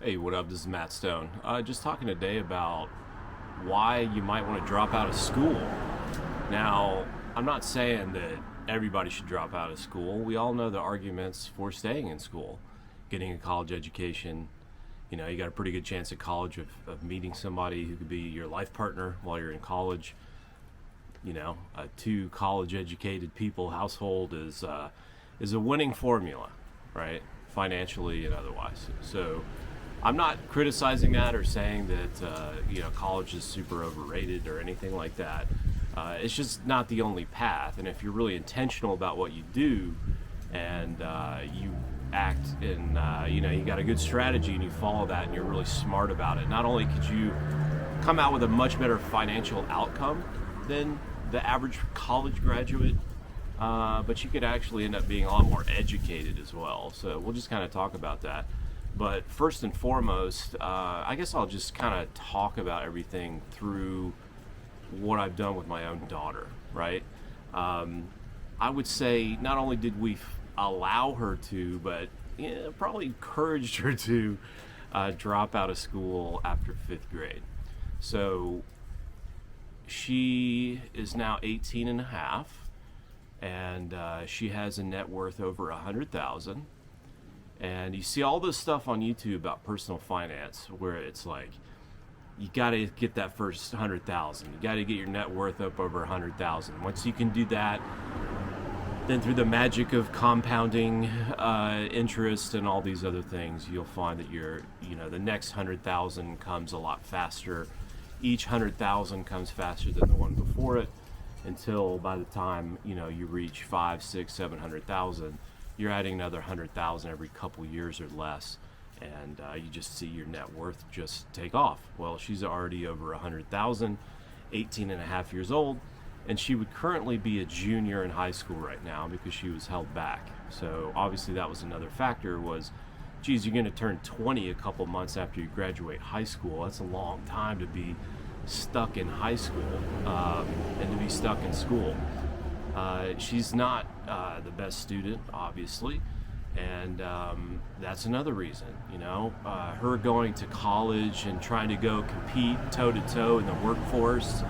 Hey, what up? This is Matt Stone. Just talking today about why you might want to drop out of school. Now, I'm not saying that everybody should drop out of school. We all know the arguments for staying in school, getting a college education. You got a pretty good chance at college of meeting somebody who could be your life partner while you're in college. A two college educated people household is a winning formula, right? Financially and otherwise. So I'm not criticizing that or saying that college is super overrated or anything like that. It's just not the only path. And if you're really intentional about what you do, and you act in you got a good strategy and you follow that and you're really smart about it, not only could you come out with a much better financial outcome than the average college graduate, but you could actually end up being a lot more educated as well. So we'll just kind of talk about that. But first and foremost, I guess I'll just kind of talk about everything through what I've done with my own daughter, right? I would say not only did we allow her to, but probably encouraged her to drop out of school after fifth grade. So she is now 18 and a half, and she has a net worth over 100,000. And you see all this stuff on YouTube about personal finance where it's like, you got to get that first 100,000. You got to get your net worth up over 100,000. Once you can do that, then through the magic of compounding interest and all these other things, you'll find that the next 100,000 comes a lot faster. Each 100,000 comes faster than the one before it, until by the time you reach 5, 6, 700,000, you're adding another 100,000 every couple years or less, and you just see your net worth just take off. Well, she's already over 100,000, 18 and a half years old, and she would currently be a junior in high school right now because she was held back. So obviously that was another factor. Was, geez, you're going to turn 20 a couple months after you graduate high school. That's a long time to be stuck in high school, and to be stuck in school. She's not the best student, obviously, and that's another reason. Her going to college and trying to go compete toe to toe in the workforce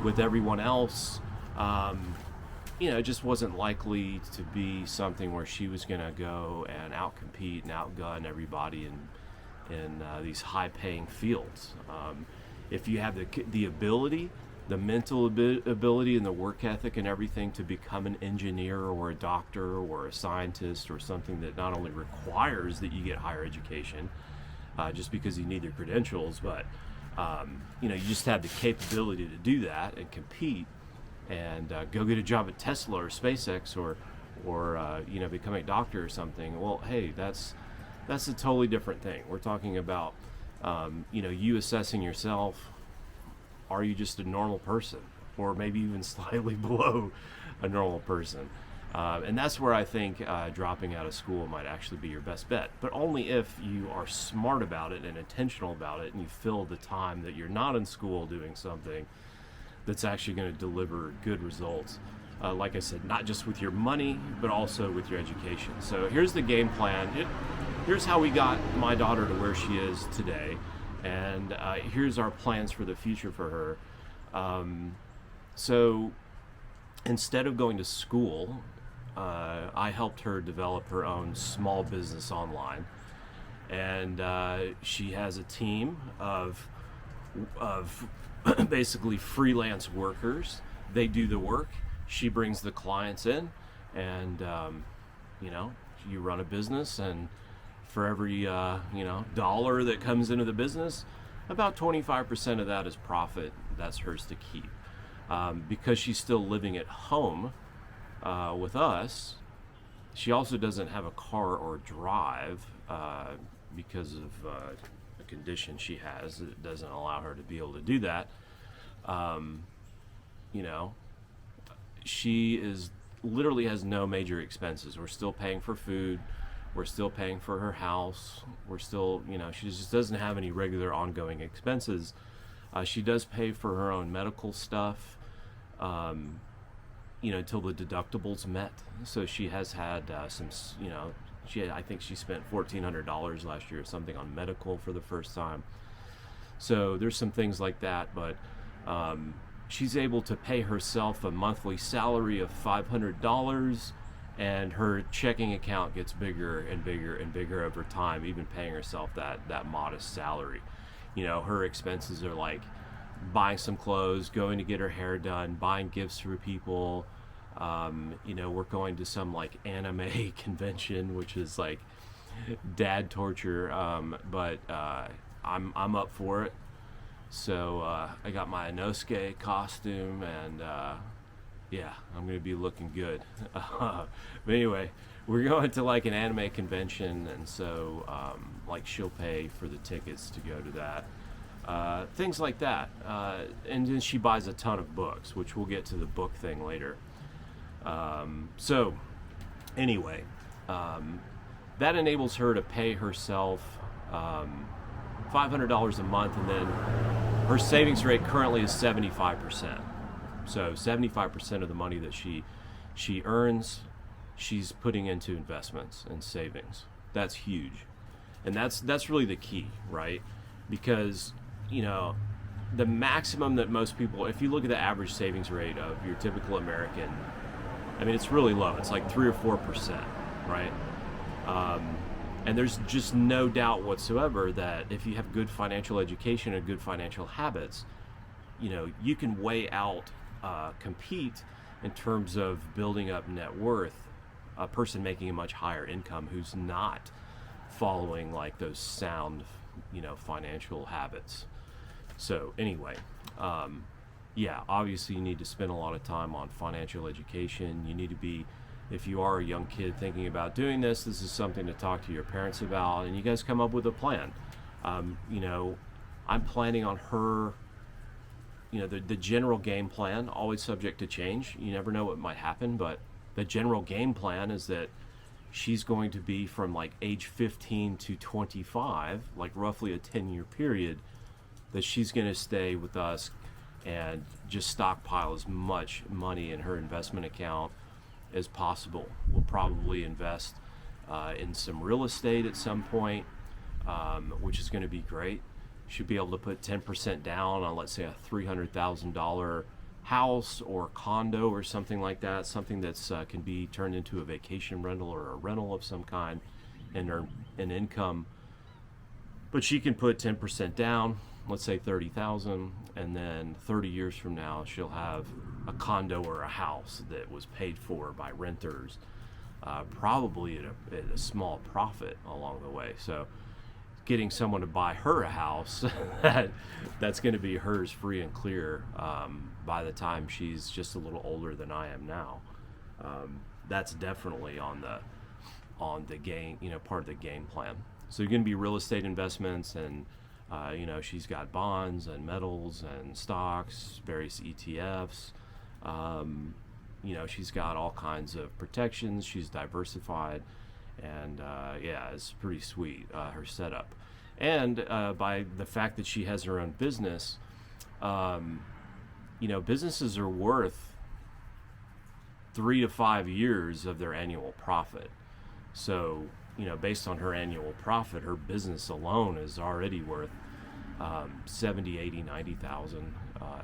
with everyone else, it just wasn't likely to be something where she was going to go and outcompete and outgun everybody in these high-paying fields. If you have the ability, the mental ability and the work ethic and everything to become an engineer or a doctor or a scientist or something that not only requires that you get higher education, just because you need your credentials, but you just have the capability to do that and compete and go get a job at Tesla or SpaceX or become a doctor or something. Well, hey, that's a totally different thing. We're talking about you assessing yourself. Are you just a normal person, or maybe even slightly below a normal person? And that's where I think dropping out of school might actually be your best bet, but only if you are smart about it and intentional about it, and you fill the time that you're not in school doing something that's actually going to deliver good results. Like I said, not just with your money, but also with your education. So here's the game plan. Here's how we got my daughter to where she is today, and here's our plans for the future for her. So instead of going to school, I helped her develop her own small business online, and she has a team of basically freelance workers. They do the work. She brings the clients in, and you run a business, and for every dollar that comes into the business, about 25% of that is profit. That's hers to keep. Because she's still living at home with us, she also doesn't have a car or drive because of a condition she has that doesn't allow her to be able to do that. She is literally has no major expenses. We're still paying for food. We're still paying for her house. We're still, she just doesn't have any regular ongoing expenses. She does pay for her own medical stuff, until the deductibles met. So she has had some, I think she spent $1,400 last year or something on medical for the first time. So there's some things like that, but she's able to pay herself a monthly salary of $500, and her checking account gets bigger and bigger and bigger over time, even paying herself that modest salary. Her expenses are like buying some clothes, going to get her hair done, buying gifts for people. We're going to some like anime convention, which is like dad torture, but I'm up for it. So I got my Inosuke costume, and yeah, I'm gonna be looking good. But anyway, we're going to like an anime convention, and so like she'll pay for the tickets to go to that. Things like that. And then she buys a ton of books, which we'll get to the book thing later. So anyway, that enables her to pay herself $500 a month, and then her savings rate currently is 75%. So 75% of the money that she earns, she's putting into investments and savings. That's huge. And that's really the key, right? Because, the maximum that most people, if you look at the average savings rate of your typical American, I mean, it's really low. It's like 3 or 4%, right? And there's just no doubt whatsoever that if you have good financial education and good financial habits, you can way out compete in terms of building up net worth a person making a much higher income who's not following like those sound, financial habits. So anyway, yeah, obviously you need to spend a lot of time on financial education. You need to be, if you are a young kid thinking about doing this is something to talk to your parents about, and you guys come up with a plan. I'm planning on her, the general game plan, always subject to change. You never know what might happen, but the general game plan is that she's going to be from like age 15 to 25, like roughly a 10-year period, that she's going to stay with us and just stockpile as much money in her investment account as possible. We'll probably invest in some real estate at some point, which is going to be great. Should be able to put 10% down on, let's say, a $300,000 house or condo or something like that, something that's can be turned into a vacation rental or a rental of some kind and earn an income. But she can put 10% down, let's say 30,000, and then 30 years from now she'll have a condo or a house that was paid for by renters, probably at a small profit along the way. So getting someone to buy her a house that's going to be hers free and clear by the time she's just a little older than I am now. That's definitely on the game, part of the game plan. So you're going to be real estate investments, and she's got bonds and metals and stocks, various ETFs. She's got all kinds of protections. She's diversified, and yeah, it's pretty sweet, her setup. And by the fact that she has her own business, businesses are worth 3 to 5 years of their annual profit. So, based on her annual profit, her business alone is already worth 70, 80, 90,000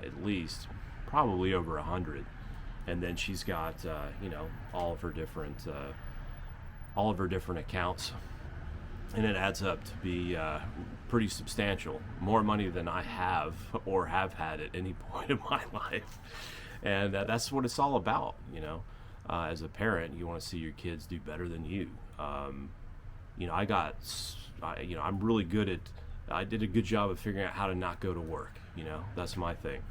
at least, probably over 100. And then she's got all of her different accounts, and it adds up to be pretty substantial, more money than I have or have had at any point in my life. And that's what it's all about. As a parent, you want to see your kids do better than you. I'm really good at, I did a good job of figuring out how to not go to work. That's my thing.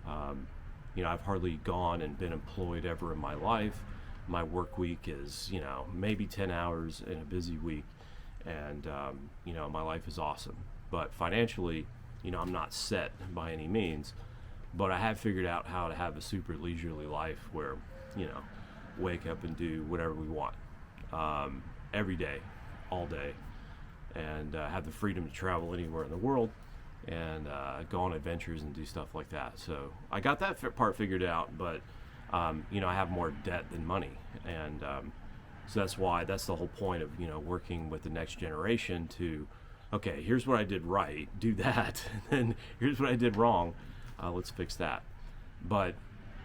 I've hardly gone and been employed ever in my life. My work week is, maybe 10 hours in a busy week. And, my life is awesome. But financially, I'm not set by any means. But I have figured out how to have a super leisurely life where, wake up and do whatever we want every day, all day, and have the freedom to travel anywhere in the world and go on adventures and do stuff like that. So I got that part figured out, but I have more debt than money, and So that's the whole point of, working with the next generation to, okay, here's what I did right, do that, and then here's what I did wrong, let's fix that. But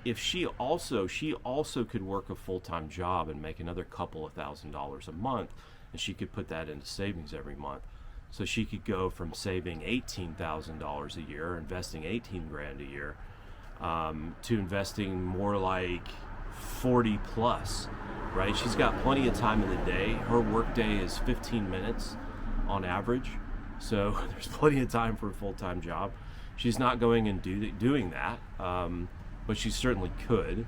if she also could work a full-time job and make another couple of $1,000s a month, and she could put that into savings every month. So she could go from saving $18,000 a year, investing 18 grand a year, to investing more like 40 plus, right? She's got plenty of time in the day. Her work day is 15 minutes on average. So there's plenty of time for a full-time job. She's not going and doing that, but she certainly could.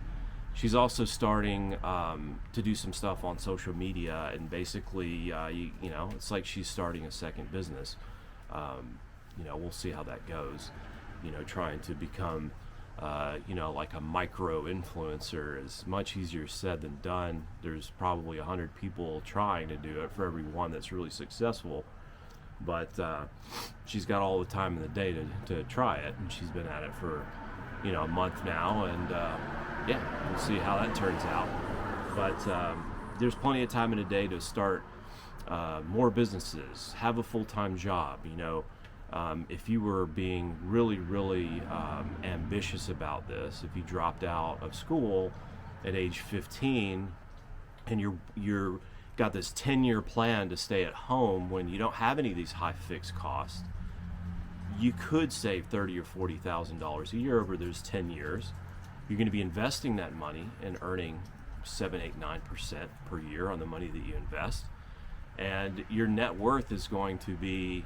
She's also starting to do some stuff on social media, and basically, it's like she's starting a second business. We'll see how that goes. Trying to become, like a micro influencer is much easier said than done. There's probably 100 people trying to do it for every one that's really successful. But she's got all the time in the day to try it, and she's been at it for, a month now, and we'll see how that turns out. But there's plenty of time in a day to start more businesses, have a full-time job. If you were being really, really ambitious about this, if you dropped out of school at age 15 and you're got this 10-year plan to stay at home when you don't have any of these high fixed costs, you could save $30,000 or $40,000 a year over those 10 years. You're going to be investing that money and earning 7, 8, 9% per year on the money that you invest, and your net worth is going to be,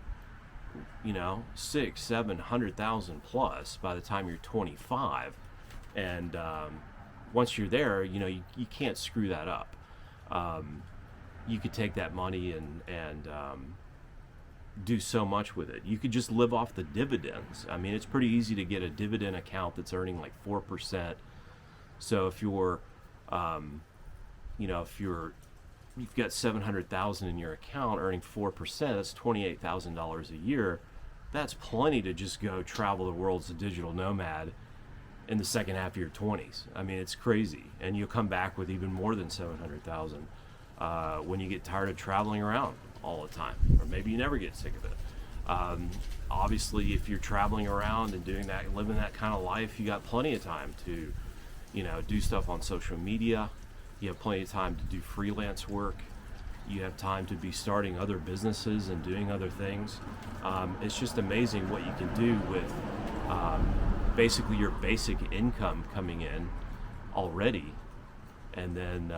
6, 700,000 plus by the time you're 25. And once you're there, you can't screw that up. You could take that money and do so much with it. You could just live off the dividends. I mean, it's pretty easy to get a dividend account that's earning like 4%. So if you're, you've got 700,000 in your account earning 4%, that's $28,000 a year. That's plenty to just go travel the world as a digital nomad in the second half of your 20s. I mean, it's crazy. And you'll come back with even more than 700,000 when you get tired of traveling around all the time, or maybe you never get sick of it. Obviously, if you're traveling around and doing that, living that kind of life, you got plenty of time to, do stuff on social media. You have plenty of time to do freelance work. You have time to be starting other businesses and doing other things. It's just amazing what you can do with basically your basic income coming in already, and then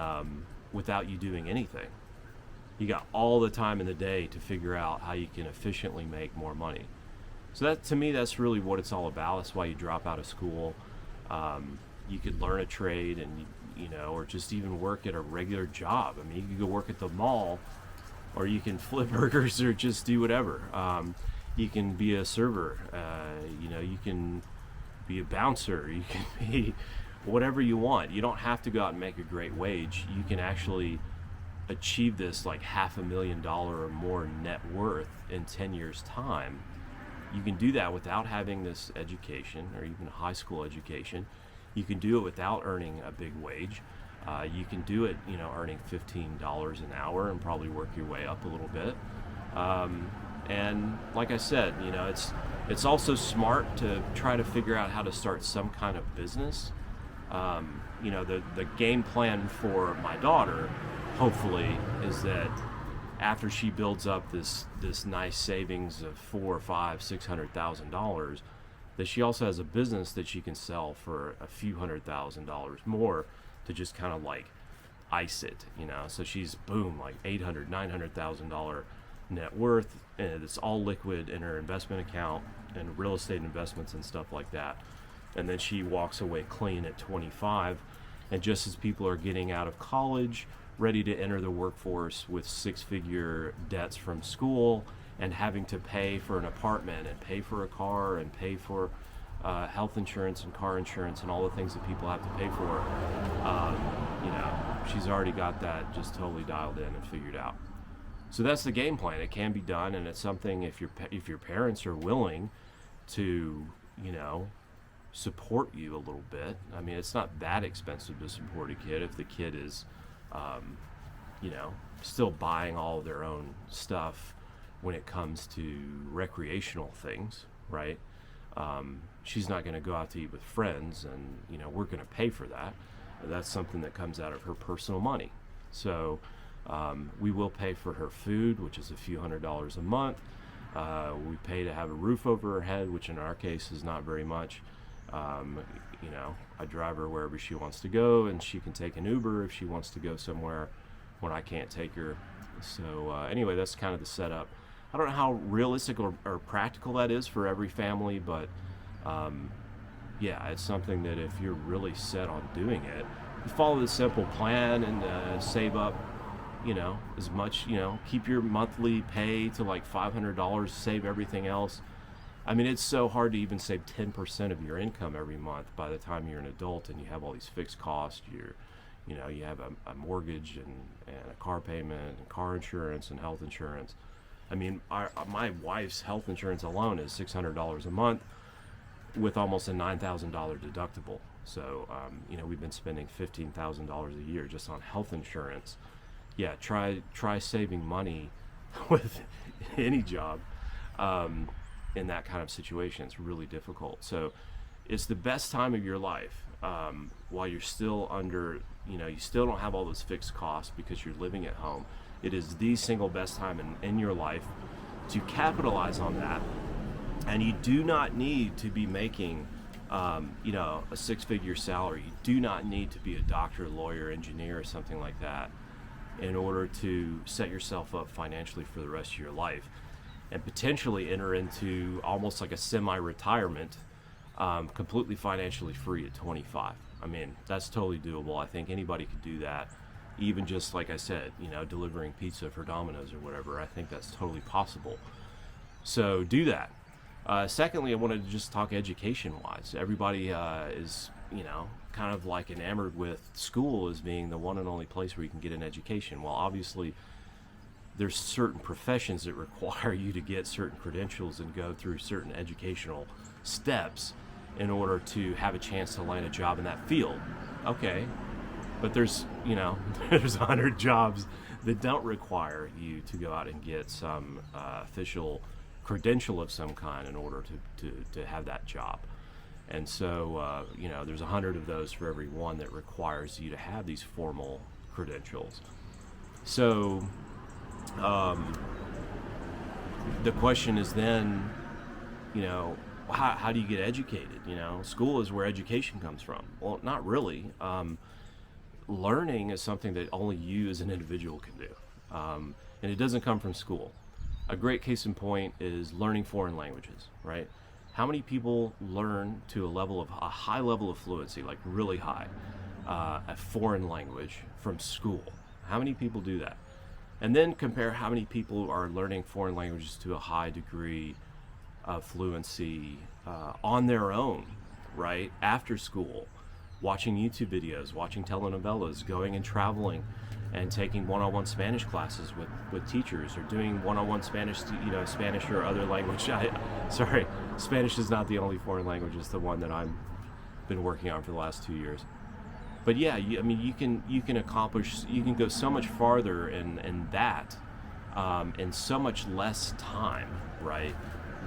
without you doing anything. You got all the time in the day to figure out how you can efficiently make more money. So that, to me, that's really what it's all about. That's why you drop out of school. You could learn a trade, and or just even work at a regular job. I mean, you can go work at the mall, or you can flip burgers, or just do whatever. You can be a server. You can be a bouncer. You can be whatever you want. You don't have to go out and make a great wage. You can actually achieve this like $500,000 or more net worth in 10 years time. You can do that without having this education or even a high school education. You can do it without earning a big wage. You can do it, earning $15 an hour and probably work your way up a little bit. And like I said, it's also smart to try to figure out how to start some kind of business. The game plan for my daughter, hopefully, is that after she builds up this nice savings of $400,000, $500,000, $600,000, that she also has a business that she can sell for a few $100,000 more to just kind of like ice it, So she's like $800,000, $900,000 net worth, and it's all liquid in her investment account and real estate investments and stuff like that. And then she walks away clean at 25. And just as people are getting out of college, ready to enter the workforce with six-figure debts from school, and having to pay for an apartment and pay for a car and pay for health insurance and car insurance and all the things that people have to pay for, she's already got that just totally dialed in and figured out. So that's the game plan. It can be done, and it's something if your parents are willing to, support you a little bit. I mean, it's not that expensive to support a kid if the kid is you know, still buying all of their own stuff when it comes to recreational things, right? She's not going to go out to eat with friends, and you know, we're going to pay for that. That's something that comes out of her personal money. So we will pay for her food, which is a few $100s a month. We pay to have a roof over her head, which in our case is not very much. You know, I drive her wherever she wants to go, and she can take an Uber if she wants to go somewhere when I can't take her. So anyway, that's kind of the setup. I don't know how realistic or practical that is for every family, but yeah, it's something that if you're really set on doing it, you follow the simple plan and save up, you know, as much, you know, keep your monthly pay to like $500, save everything else. I mean, it's so hard to even save 10% of your income every month by the time you're an adult and you have all these fixed costs. You know, you have a mortgage and a car payment and car insurance and health insurance. I mean, my wife's health insurance alone is $600 a month with almost a $9,000 deductible. So, you know, we've been spending $15,000 a year just on health insurance. Yeah, try saving money with any job in that kind of situation. It's really difficult. So it's the best time of your life while you're still under, you know, you still don't have all those fixed costs because you're living at home. It is the single best time in your life to capitalize on that. And you do not need to be making, you know, a six-figure salary. You do not need to be a doctor, lawyer, engineer, or something like that in order to set yourself up financially for the rest of your life and potentially enter into almost like a semi-retirement, completely financially free at 25. I mean, that's totally doable. I think anybody could do that. Even just like I said, you know, delivering pizza for Domino's or whatever, I think that's totally possible. So do that. Secondly, I wanted to just talk education-wise. Everybody is, you know, kind of like enamored with school as being the one and only place where you can get an education. Well, obviously, there's certain professions that require you to get certain credentials and go through certain educational steps in order to have a chance to land a job in that field. Okay. But there's, you know, there's 100 jobs that don't require you to go out and get some official credential of some kind in order to have that job. And so, you know, there's 100 of those for every one that requires you to have these formal credentials. So the question is then, you know, how do you get educated? You know, school is where education comes from. Well, not really. Learning is something that only you as an individual can do. And it doesn't come from school. A great case in point is learning foreign languages, right? How many people learn to a high level of fluency, like really high, a foreign language from school? How many people do that? And then compare how many people are learning foreign languages to a high degree of fluency on their own, right? After school, watching YouTube videos, watching telenovelas, going and traveling and taking one-on-one Spanish classes with teachers, or doing one-on-one Spanish, you know, Spanish or other language. Sorry, Spanish is not the only foreign language. It's the one that I've been working on for the last 2 years. But yeah, I mean, you can accomplish, you can go so much farther in that in so much less time, right?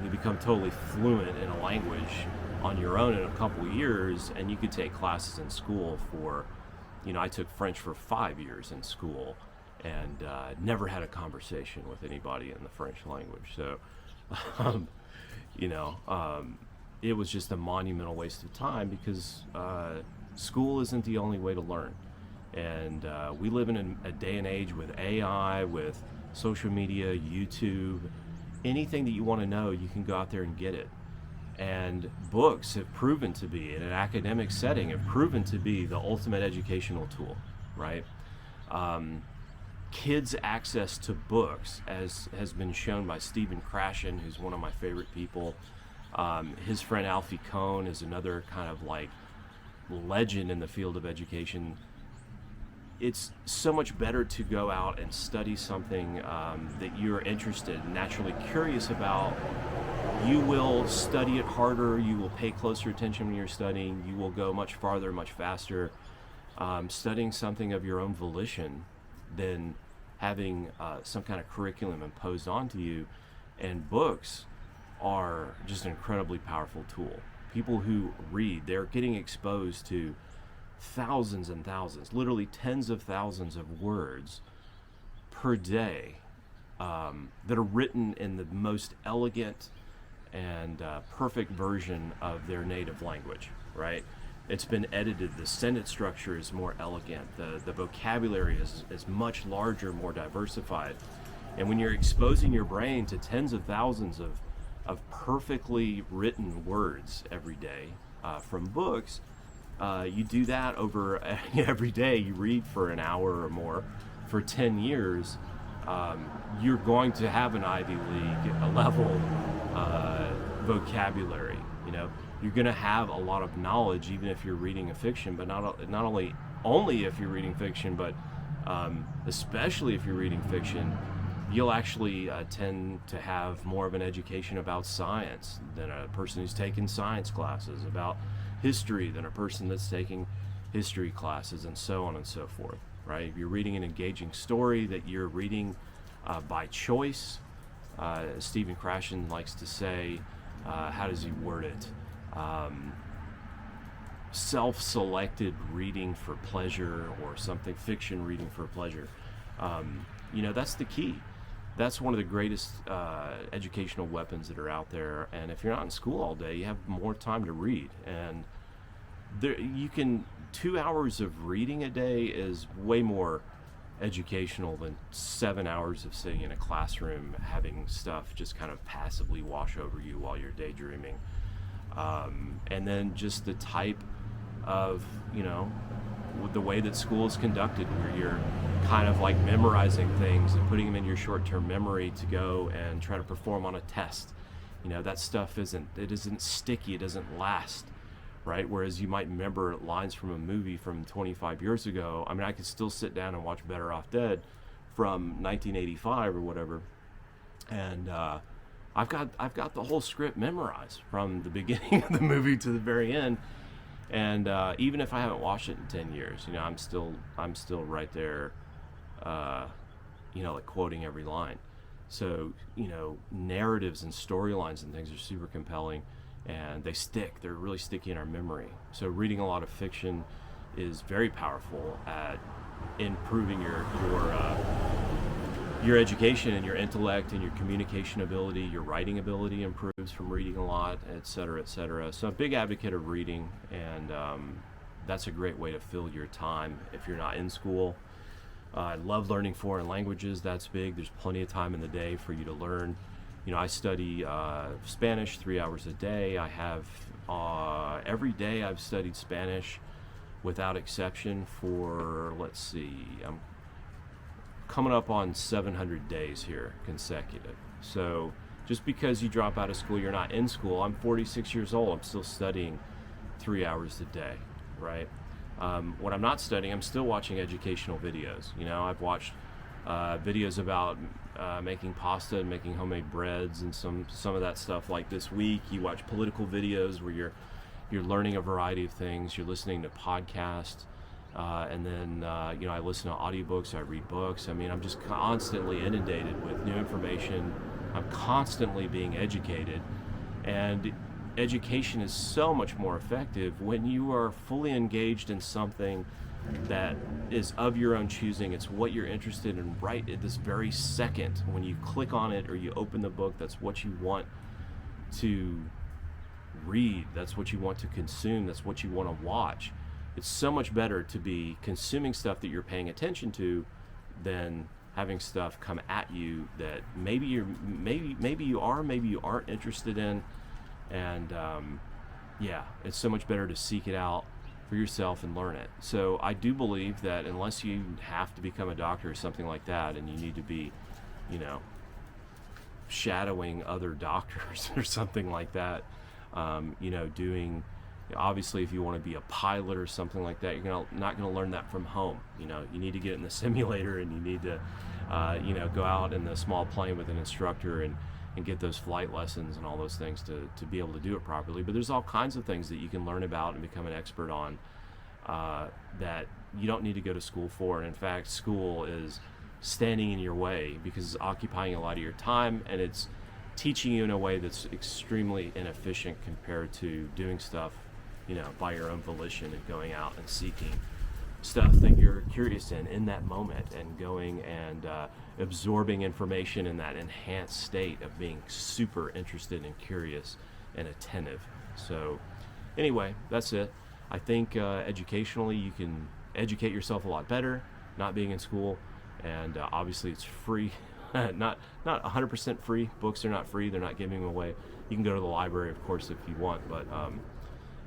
You become totally fluent in a language on your own in a couple of years, and you could take classes in school for, you know, I took French for 5 years in school and never had a conversation with anybody in the French language. So, you know, it was just a monumental waste of time because school isn't the only way to learn. And we live in a day and age with AI, with social media, YouTube, anything that you want to know, you can go out there and get it. And books have proven to be, in an academic setting, have proven to be the ultimate educational tool, right? Kids' access to books, as has been shown by Stephen Krashen, who's one of my favorite people. His friend Alfie Kohn is another kind of like legend in the field of education. It's so much better to go out and study something that you're interested and naturally curious about. You will study it harder, you will pay closer attention when you're studying, you will go much farther, much faster. Studying something of your own volition than having some kind of curriculum imposed onto you. And books are just an incredibly powerful tool. People who read, they're getting exposed to thousands and thousands, literally tens of thousands of words per day that are written in the most elegant and perfect version of their native language, right? It's been edited. The sentence structure is more elegant. The vocabulary is much larger, more diversified. And when you're exposing your brain to tens of thousands of perfectly written words every day from books, you do that over every day. You read for an hour or more for 10 years. You're going to have an Ivy League level vocabulary. You know, you're going to have a lot of knowledge, even if you're reading a fiction. But not only if you're reading fiction, but especially if you're reading fiction, you'll actually tend to have more of an education about science than a person who's taken science classes, about history than a person that's taking history classes, and so on and so forth, right? If you're reading an engaging story that you're reading by choice, Stephen Krashen likes to say, how does he word it? Self-selected reading for pleasure, or something, fiction reading for pleasure. That's the key. That's one of the greatest educational weapons that are out there. And if you're not in school all day, you have more time to read. And 2 hours of reading a day is way more educational than 7 hours of sitting in a classroom having stuff just kind of passively wash over you while you're daydreaming. And then just the type of, the way that school is conducted, where you're kind of like memorizing things and putting them in your short-term memory to go and try to perform on a test. That stuff isn't sticky, it doesn't last, right? Whereas you might remember lines from a movie from 25 years ago. I mean, I could still sit down and watch Better Off Dead from 1985 or whatever, and I've got the whole script memorized from the beginning of the movie to the very end. And even if I haven't watched it in 10 years, I'm still right there, like quoting every line. So, narratives and storylines and things are super compelling, and they stick. They're really sticky in our memory. So reading a lot of fiction is very powerful at improving your education and your intellect and your communication ability. Your writing ability improves from reading a lot, et cetera, et cetera. So I'm a big advocate of reading, and that's a great way to fill your time if you're not in school. I love learning foreign languages. That's big. There's plenty of time in the day for you to learn. I study Spanish 3 hours a day. I have every day I've studied Spanish without exception for, let's see, I'm coming up on 700 days here consecutive. So just because you drop out of school, you're not in school. I'm 46 years old. I'm still studying 3 hours a day, right? When I'm not studying, I'm still watching educational videos. I've watched videos about making pasta and making homemade breads and some of that stuff. Like this week, you watch political videos where you're learning a variety of things. You're listening to podcasts. And then, I listen to audiobooks, I read books. I mean, I'm just constantly inundated with new information. I'm constantly being educated. And education is so much more effective when you are fully engaged in something that is of your own choosing. It's what you're interested in right at this very second. When you click on it or you open the book, that's what you want to read. That's what you want to consume. That's what you want to watch. It's so much better to be consuming stuff that you're paying attention to than having stuff come at you that maybe you are, maybe you aren't interested in. And it's so much better to seek it out for yourself and learn it. So I do believe that unless you have to become a doctor or something like that, and you need to be, shadowing other doctors or something like that, doing, obviously, if you want to be a pilot or something like that, you're not going to learn that from home. You need to get in the simulator, and you need to, go out in the small plane with an instructor and get those flight lessons and all those things to be able to do it properly. But there's all kinds of things that you can learn about and become an expert on that you don't need to go to school for. And in fact, school is standing in your way because it's occupying a lot of your time, and it's teaching you in a way that's extremely inefficient compared to doing stuff, by your own volition and going out and seeking stuff that you're curious in that moment, and going and absorbing information in that enhanced state of being super interested and curious and attentive. So anyway, that's it. I think educationally you can educate yourself a lot better not being in school, and obviously it's free. not 100% free. Books are not free. They're not giving them away. You can go to the library, of course, if you want, but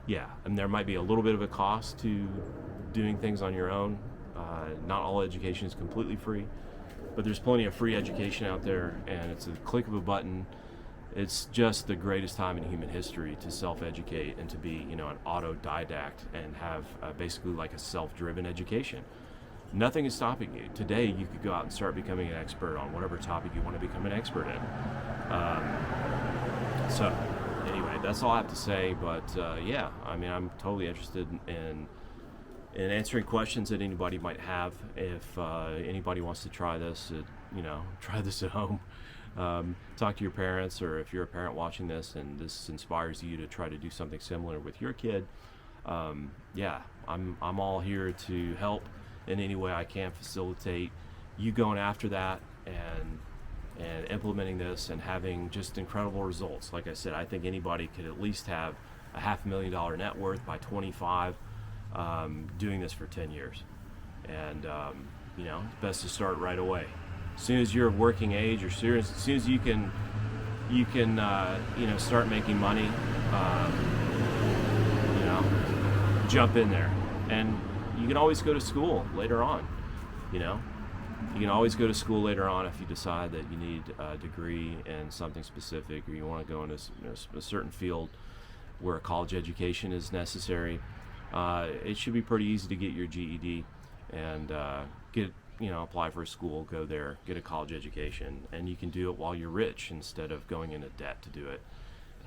yeah, and there might be a little bit of a cost to doing things on your own. Not all education is completely free, but there's plenty of free education out there, and it's a click of a button. It's just the greatest time in human history to self-educate and to be, an autodidact and have basically like a self-driven education. Nothing is stopping you. Today, you could go out and start becoming an expert on whatever topic you want to become an expert in. So anyway, that's all I have to say, but yeah, I mean, I'm totally interested in answering questions that anybody might have. If anybody wants to try this, try this at home. Talk to your parents, or if you're a parent watching this and this inspires you to try to do something similar with your kid, yeah, I'm all here to help in any way I can, facilitate you going after that and implementing this and having just incredible results. Like I said, I think anybody could at least have a $500,000 net worth by 25, doing this for 10 years. And it's best to start right away. As soon as you're of working age, or as soon as you can start making money, jump in there. And you can always go to school later on. You can always go to school later on if you decide that you need a degree in something specific, or you want to go into a certain field where a college education is necessary. It should be pretty easy to get your GED and apply for a school, go there, get a college education, and you can do it while you're rich instead of going into debt to do it.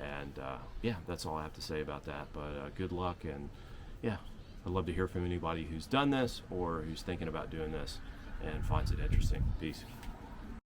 And yeah, that's all I have to say about that. But good luck, and yeah, I'd love to hear from anybody who's done this or who's thinking about doing this and finds it interesting. Peace.